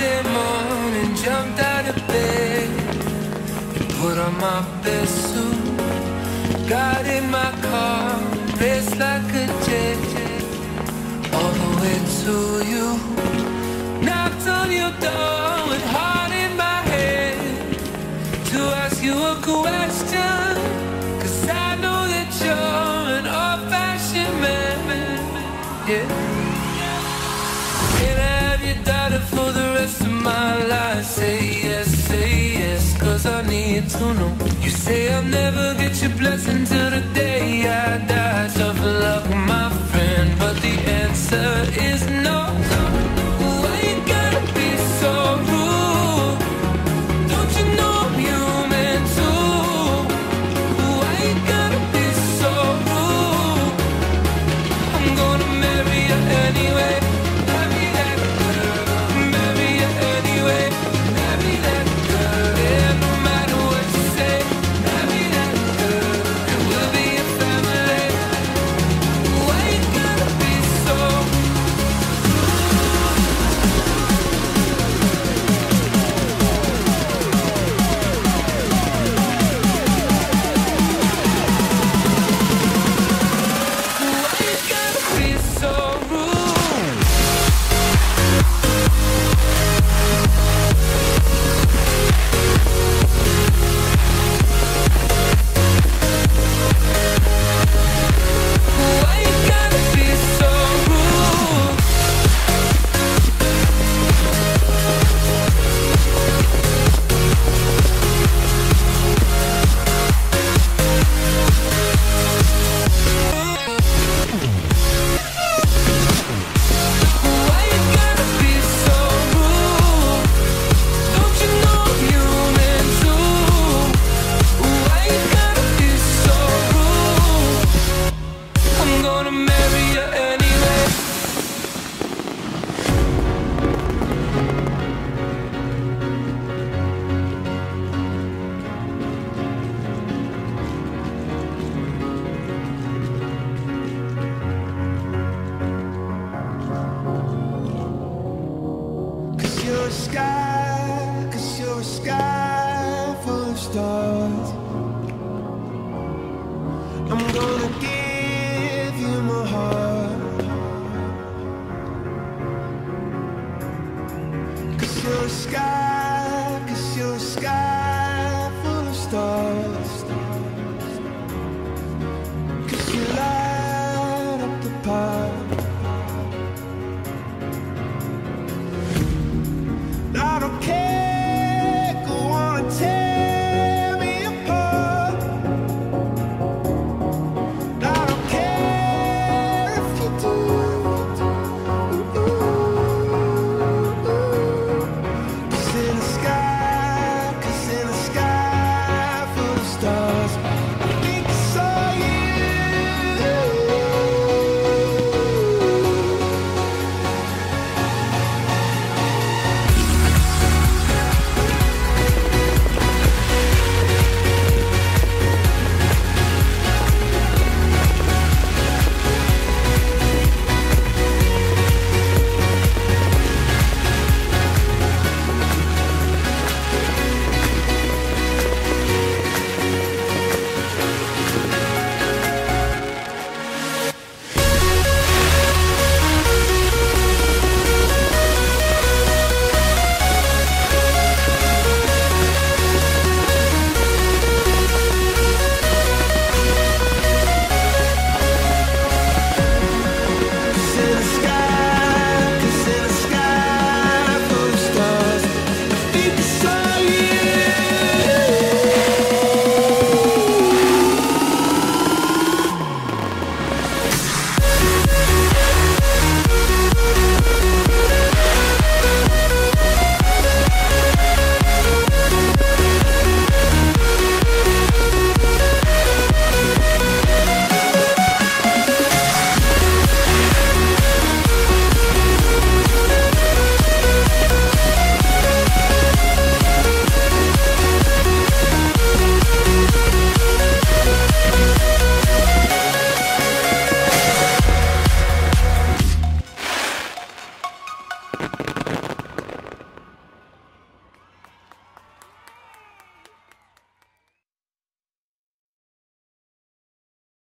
Wednesday morning, jumped out of bed, put on my best suit, got in my car, raced like a jet, all the way to you. Knocked on your door with heart in my head to ask you a question, 'cause I know that you're an old-fashioned man, yeah. Can I have your daughter for the rest of my life? Say yes, 'cause I need to know. You say I'll never get your blessing till the day I die. Tough luck, my friend, but the answer is no. Why you gotta be so rude? Don't you know I'm human too? Why you gotta be so rude? I'm gonna marry you anyway. Marry that girl. Marry you anyway. Marry that girl. Yeah, no matter what you say. Marry that girl. And we'll be a family. Why you gotta be so Why you gotta be so rude? Why you gotta be so rude? Why you gotta be so rude? Don't you know I'm human too? Why you gotta be so rude? I'm gonna marry you anyway. Cause you're a sky full of stars. I'm gonna give you my heart. 'Cause you're a sky